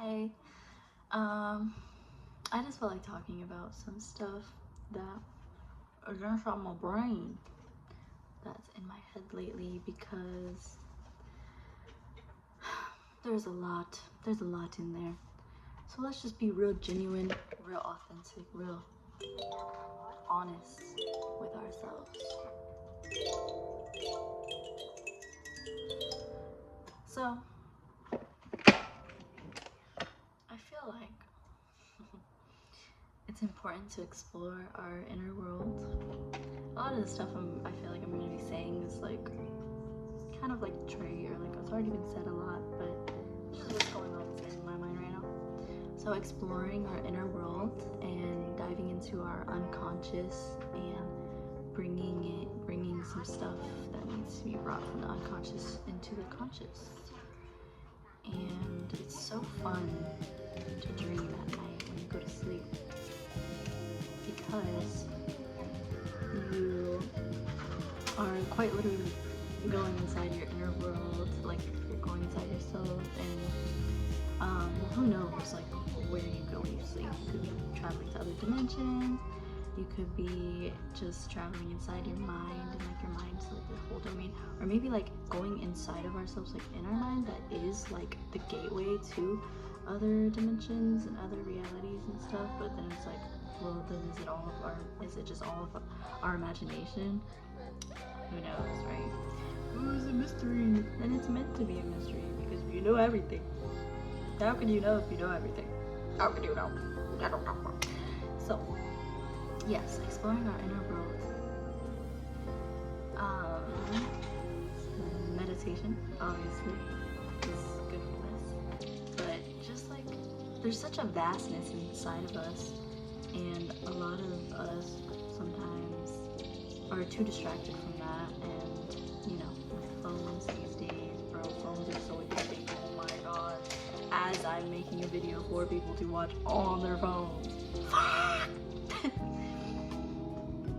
Hi. I just felt like talking about some stuff that is inside my brain that's in my head lately because there's a lot in there. So let's just be real genuine, real authentic, real honest with ourselves. So I feel like it's important to explore our inner world. A lot of the stuff I feel like I'm going to be saying is like kind of like trade, or like it's already been said a lot, but it's just what's going on in my mind right now. So exploring our inner world and diving into our unconscious and bringing some stuff that needs to be brought from the unconscious into the conscious. And it's so fun to dream at night when you go to sleep, because you are quite literally going inside your inner world, like you're going inside yourself, and who knows like where you go when you sleep. You could be traveling to other dimensions, you could be just traveling inside your mind, and like your mind's like the whole domain, or maybe like going inside of ourselves, like in our mind, that is like the gateway to other dimensions and other realities and stuff. But then it's like, well, then is it just all of our imagination? Who knows, right? Ooh, it's a mystery. And it's meant to be a mystery because you know everything. How can you know if you know everything? How can you know? I don't know. So, yes, exploring our inner world. Meditation, obviously, is good for this. But just like, there's such a vastness inside of us, and a lot of us sometimes are too distracted from that. And you know, with phones these days, bro, phones are so addicting. Oh my god. As I'm making a video for people to watch on their phones.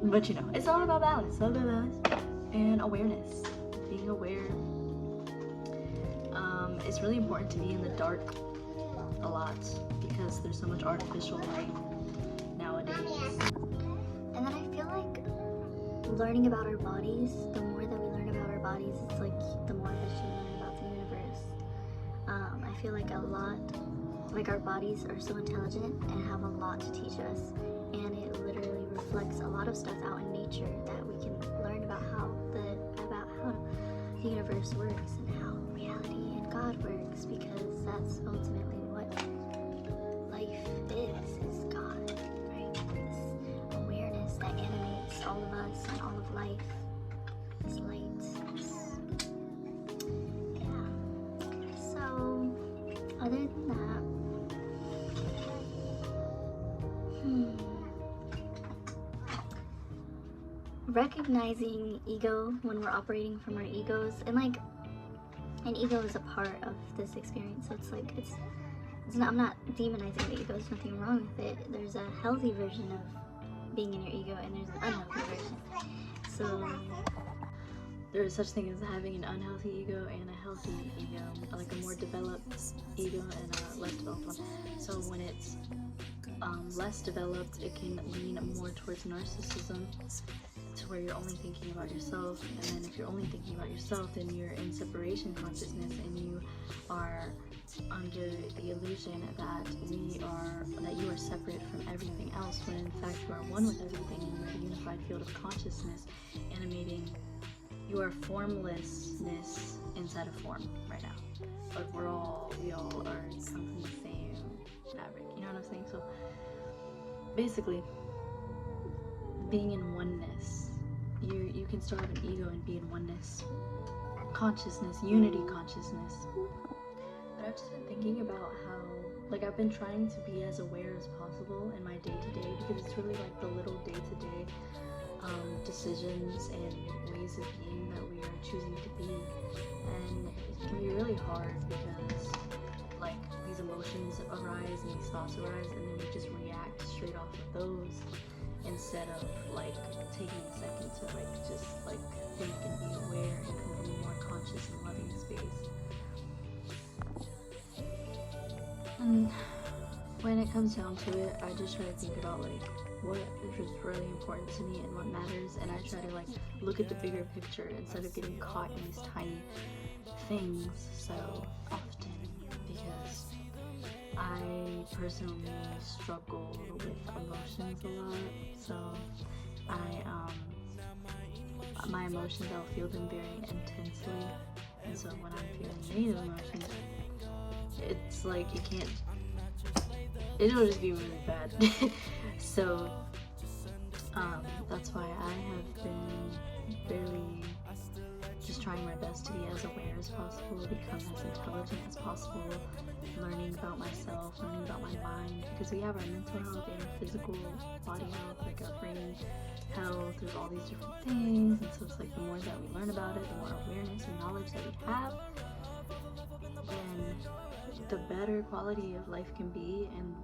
But you know, it's all about balance, and awareness. Being aware. It's really important to be in the dark a lot because there's so much artificial light nowadays. And then I feel like learning about our bodies, the more that we learn about our bodies, it's like the more that you learn about the universe. I feel like our bodies are so intelligent and have a lot to teach us, and it literally reflects a lot of stuff out in nature that we can learn about how the universe works and how reality and God works, because that's ultimately what life is God, right? This awareness that animates all of us and all of life, this light, so other than that, recognizing ego when we're operating from our egos, and like an ego is a part of this experience, so it's like it's not, I'm not demonizing the ego, there's nothing wrong with it. There's a healthy version of being in your ego and there's an unhealthy version. So there is such thing as having an unhealthy ego and a healthy ego, like a more developed ego and a less developed one. So when it's less developed, it can lean more towards narcissism, to where you're only thinking about yourself. And then if you're only thinking about yourself, then you're in separation consciousness, and you are under the illusion that you are separate from everything else, when in fact you are one with everything, and you're a unified field of consciousness animating your formlessness inside of form right now. But we all are come from the same fabric, you know what I'm saying? So basically, being in oneness, you can still have an ego and be in oneness, consciousness, unity consciousness. But I've just been thinking about how, like, I've been trying to be as aware as possible in my day-to-day, because it's really like the little day-to-day decisions and ways of being that we are choosing to be. And it can be really hard because like these emotions arise and these thoughts arise, and then we just react straight off of those, instead of like taking a second to like just like think and be aware and come from a more conscious and loving space. And when it comes down to it, I just try to think about like what is really important to me and what matters, and I try to like look at the bigger picture instead of getting caught in these tiny things so often, because I personally struggle with emotions a lot. So my emotions, I'll feel them very intensely, and so when I'm feeling negative emotions, it's like it'll just be really bad. So that's why I have been really just trying my best to be as aware as possible, become as intelligent as possible, learning about myself, learning about my mind, because we have our mental health and our physical body health, like our brain health. There's all these different things, and so it's like the more that we learn about it, the more awareness and knowledge that we have, then the better quality of life can be. And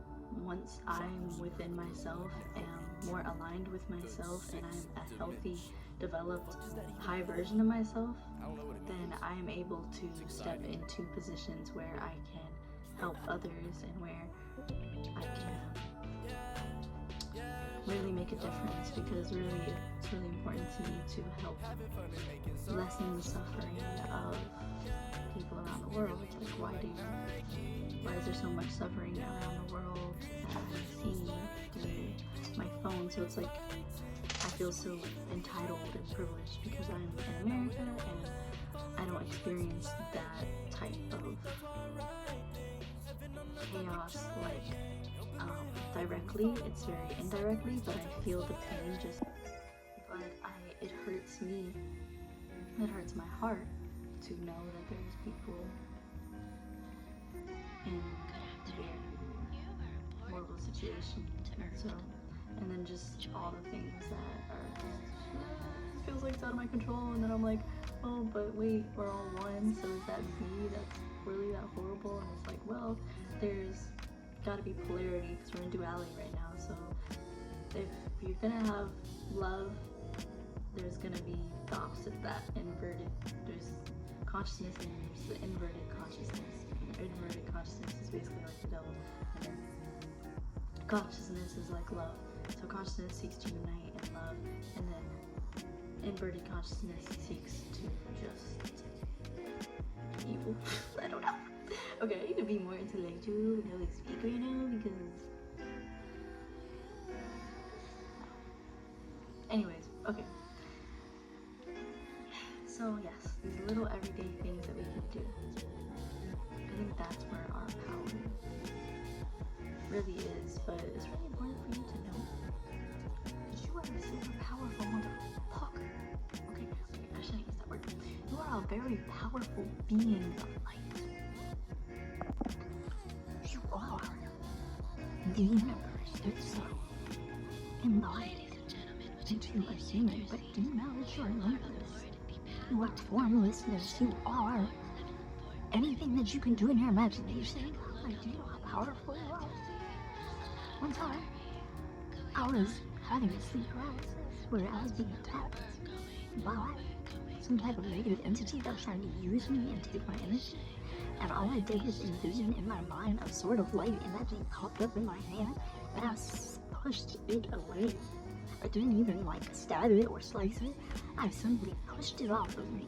once I'm within myself, am more aligned with myself, and I'm a healthy, developed, high version of myself, then I am able to step into positions where I can help others and where I can really make a difference, because really it's really important to me to help lessen the suffering of people around the world. Like why is there so much suffering around the world that I see through my phone? So it's like I feel so entitled and privileged because I'm in America and I don't experience that type of chaos like directly. It's very indirectly, but I feel the pain just. But it hurts me. It hurts my heart to know that there's people in very horrible situations, and then just all the things that are just feels like it's out of my control, and then I'm like, oh, but wait, we're all one, so is that me that's really that horrible? And it's like, well, there's gotta be polarity because we're in duality right now. So if you're gonna have love, there's gonna be the opposite of that, inverted. There's consciousness and there's the inverted consciousness. Inverted consciousness is basically like the devil, and then consciousness is like love. So consciousness seeks to unite and love, and then inverted consciousness seeks to just evil. I don't know. Okay, I need to be more intellectual and how I speak right now, because anyways, okay. So yes, these little everyday things that we can do. I think that's where our power really is, but it's really important for you to know that you are a super powerful motherfucker. Okay, I shouldn't use that word. You are a very powerful being of light. You are the universe itself embodied into a human, but do you know that you are limitless? You are formlessness. You are anything that you can do in your imagination. Like, do you know how powerful you are? One time, I was having a sleep paralysis where I was being attacked by some type of negative entity that was trying to use me and take my energy. And all I did was envision in my mind a sword of light, and that thing popped up in my hand, and I pushed it away. I didn't even like stab it or slice it. I simply pushed it off of me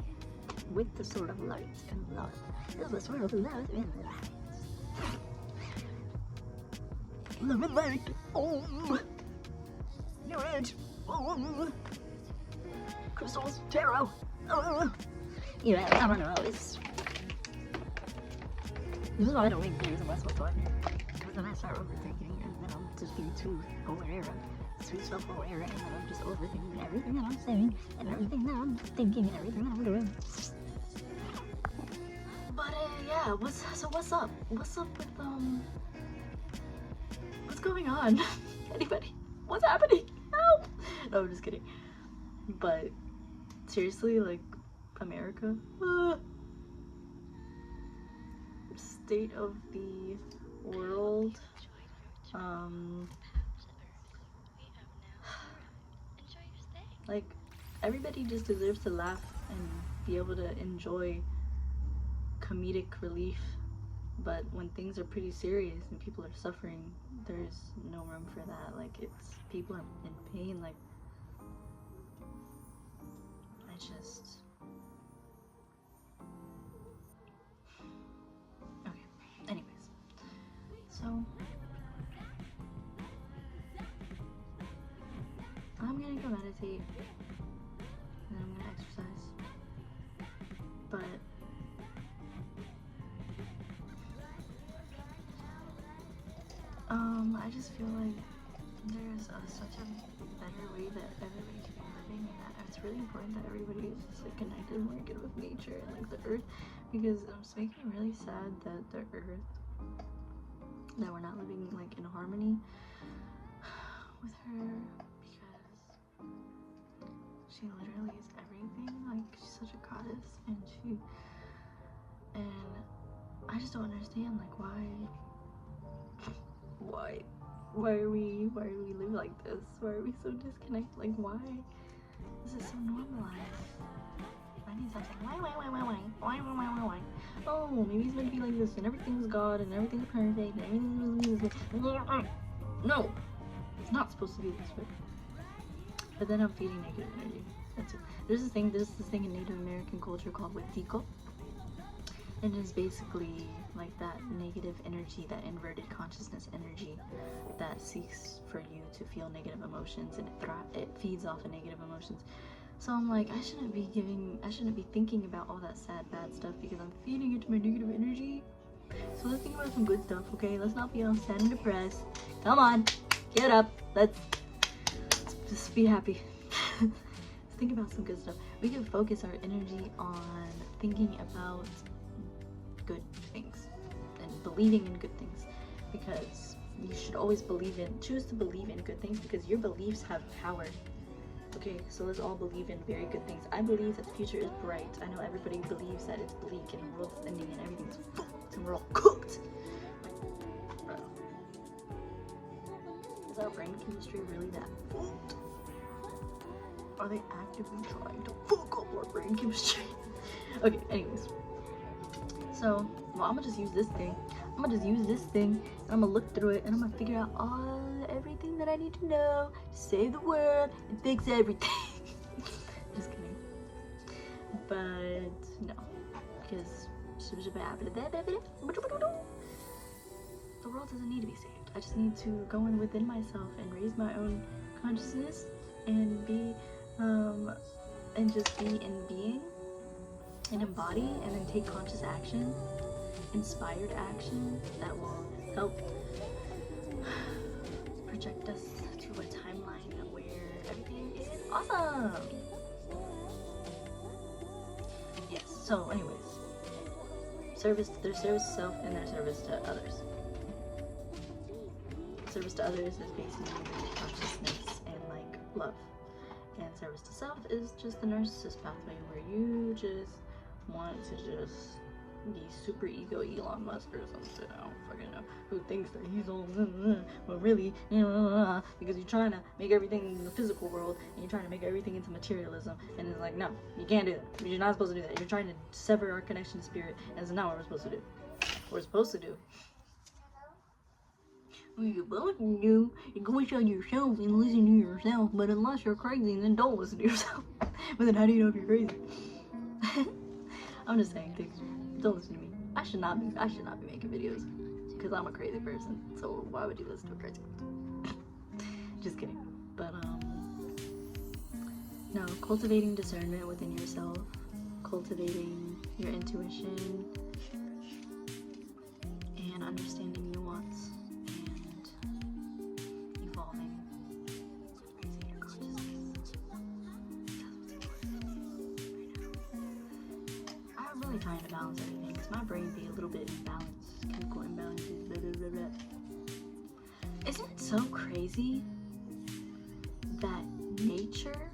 with the sword of light and love. It was the sword of love and light. Love and light. New Age. Crystals. Tarot. Yeah, I don't know. This is why I don't make videos unless what's on. Because then I start overthinking, and then I'm just being too aware, too self-aware, and then I'm just overthinking everything that I'm saying, and everything that I'm thinking, and everything that I'm doing. But yeah, what's up? What's up with what's going on? Anybody? What's happening? Help! No, I'm just kidding. But seriously, like America, state of the world. Like everybody just deserves to laugh and be able to enjoy comedic relief But when things are pretty serious and people are suffering, there's no room for that. Like, it's people are in pain. Like, I just okay. Anyways, so I'm gonna go meditate and I'm gonna exercise. But I just feel like there's such a better way that everybody can be living, and that it's really important that everybody is just like connected more good with nature and like the earth, because it's making me really sad that the earth, that we're not living like in harmony with her, because she literally is everything. Like, she's such a goddess, and I just don't understand, like, why are we living like this? Why are we so disconnected? Like, why is it so normalized? I need something. Why? Oh, maybe it's meant to be like this, and everything's God, and everything's perfect, and everything's no, it's not supposed to be this way. But then I'm feeding negative energy. That's it. There's this thing in Native American culture called Wetiko. And it's basically like that negative energy, that inverted consciousness energy that seeks for you to feel negative emotions, and it feeds off of negative emotions. So I'm like, I shouldn't be thinking about all that sad, bad stuff, because I'm feeding it to my negative energy. So let's think about some good stuff, okay? Let's not be all sad and depressed. Come on, get up. Let's just be happy. Let's think about some good stuff. We can focus our energy on thinking about good things and believing in good things, because you should always choose to believe in good things, because your beliefs have power. Okay, so let's all believe in very good things. I believe that the future is bright. I know everybody believes that it's bleak and the world's ending and everything's fucked and we're all cooked. Like, bro, is our brain chemistry really that fucked? Are they actively trying to fuck up our brain chemistry? Okay, anyways. So, well, I'm gonna just use this thing. And I'm gonna look through it, and I'm gonna figure out everything that I need to know to save the world and fix everything. Just kidding. But no, because the world doesn't need to be saved. I just need to go in within myself and raise my own consciousness and be, and just be in being and embody, and then take conscious action, inspired action that will help project us to a timeline where everything is awesome. Yes, so anyways, there's service to self and there's service to others. Service to others is basically consciousness and like love, and service to self is just the narcissist pathway, where you just want to just be super ego Elon Musk or something. I don't fucking know, who thinks that he's all but really, because you're trying to make everything in the physical world and you're trying to make everything into materialism, and it's like, no, you can't do that. You're not supposed to do that. You're trying to sever our connection to spirit, and it's not what we're supposed to do. What we're supposed to do, what you're supposed to do, is go inside yourself and listen to yourself. But unless you're crazy, then don't listen to yourself. But then how do you know if you're crazy? I'm just saying things. Don't listen to me. I should not be making videos, because I'm a crazy person. So why would you listen to a crazy person? Just kidding. But no, cultivating discernment within yourself, cultivating your intuition, and understanding nuance, and evolving, raising your consciousness. That's what's important right now. I'm really trying to balance everything, because my brain be a little bit imbalanced, chemical imbalances, blah, blah, blah, blah. Isn't it so crazy that nature,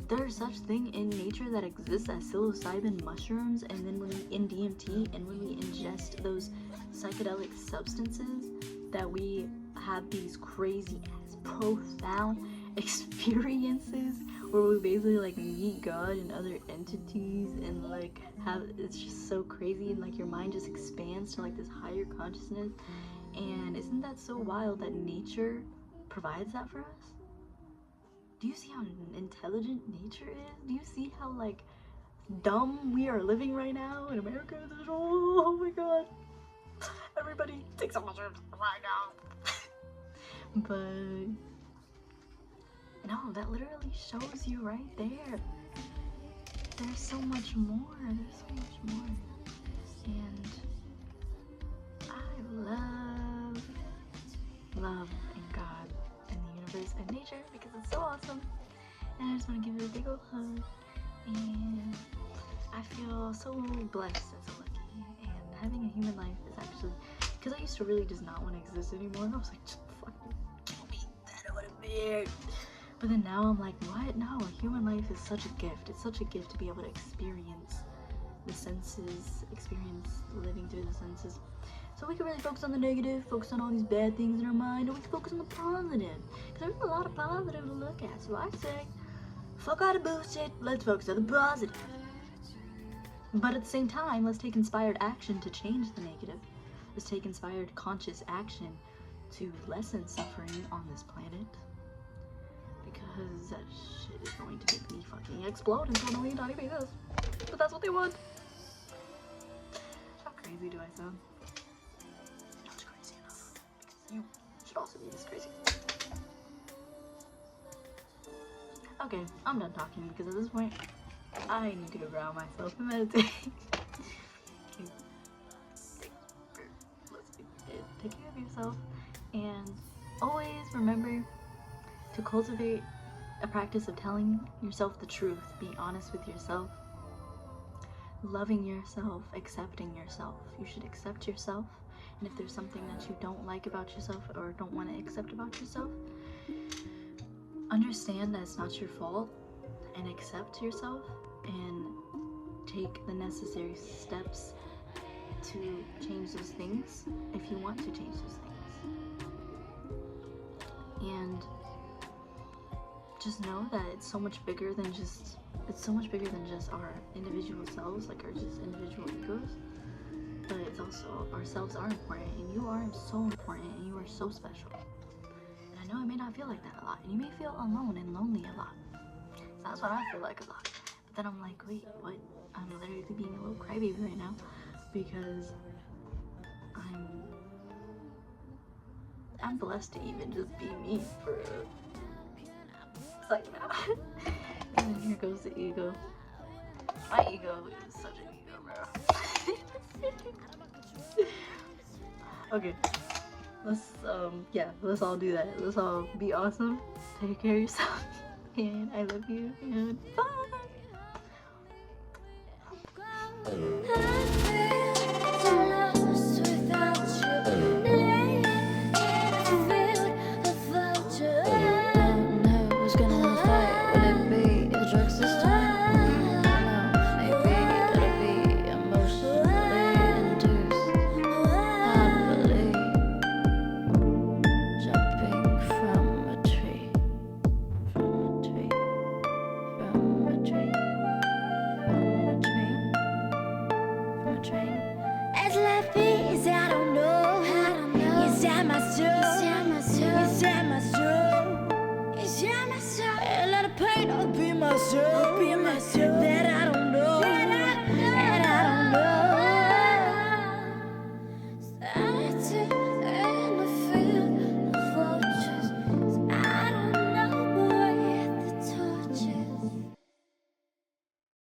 there's such thing in nature that exists as psilocybin mushrooms, and then when we in DMT, and when we ingest those psychedelic substances, that we have these crazy ass profound experiences where we basically like meet God and other entities, and like have, it's just so crazy. crazy, and like your mind just expands to like this higher consciousness. And isn't that so wild that nature provides that for us? Do you see how intelligent nature is? Do you see how like dumb we are living right now in America? Oh my god. Everybody take some mushrooms right now. But no, that literally shows you right there. There's so much more. There's so much more. And I love in God and the universe and nature because it's so awesome. And I just want to give you a big old hug. And I feel so blessed and so lucky. And having a human life is actually, because I used to really just not want to exist anymore. I was like, just fucking kill me. I don't want to be here. But then now I'm like, what? No, human life is such a gift. It's such a gift to be able to experience the senses, experience living through the senses. So we can really focus on the negative, focus on all these bad things in our mind, or we can focus on the positive. Because there's a lot of positive to look at. So I say, fuck all the bullshit, let's focus on the positive. But at the same time, let's take inspired action to change the negative. Let's take inspired conscious action to lessen suffering on this planet. Because that shit is going to make me fucking explode into a million tiny pieces. But that's what they want. How crazy do I sound? Not crazy enough. Because you should also be this crazy. Okay, I'm done talking because at this point, I need to go ground myself and meditate. Okay. Take care of yourself. And always remember to cultivate a practice of telling yourself the truth, being honest with yourself, loving yourself, accepting yourself. You should accept yourself, and if there's something that you don't like about yourself or don't want to accept about yourself, understand that it's not your fault and accept yourself and take the necessary steps to change those things if you want to change those things. And just know that it's so much bigger than just our individual selves, like our just individual egos, but it's also ourselves are important, and you are so important, and you are so special. And I know it may not feel like that a lot, and you may feel alone and lonely a lot. So that's what I feel like a lot. But then I'm like, wait, what? I'm literally being a little crybaby right now because I'm blessed to even just be me for like now. And then here goes the ego. My ego is such an ego, bro. Okay. Let's all do that. Let's all be awesome. Take care of yourself. And I love you. And bye. I'll be myself.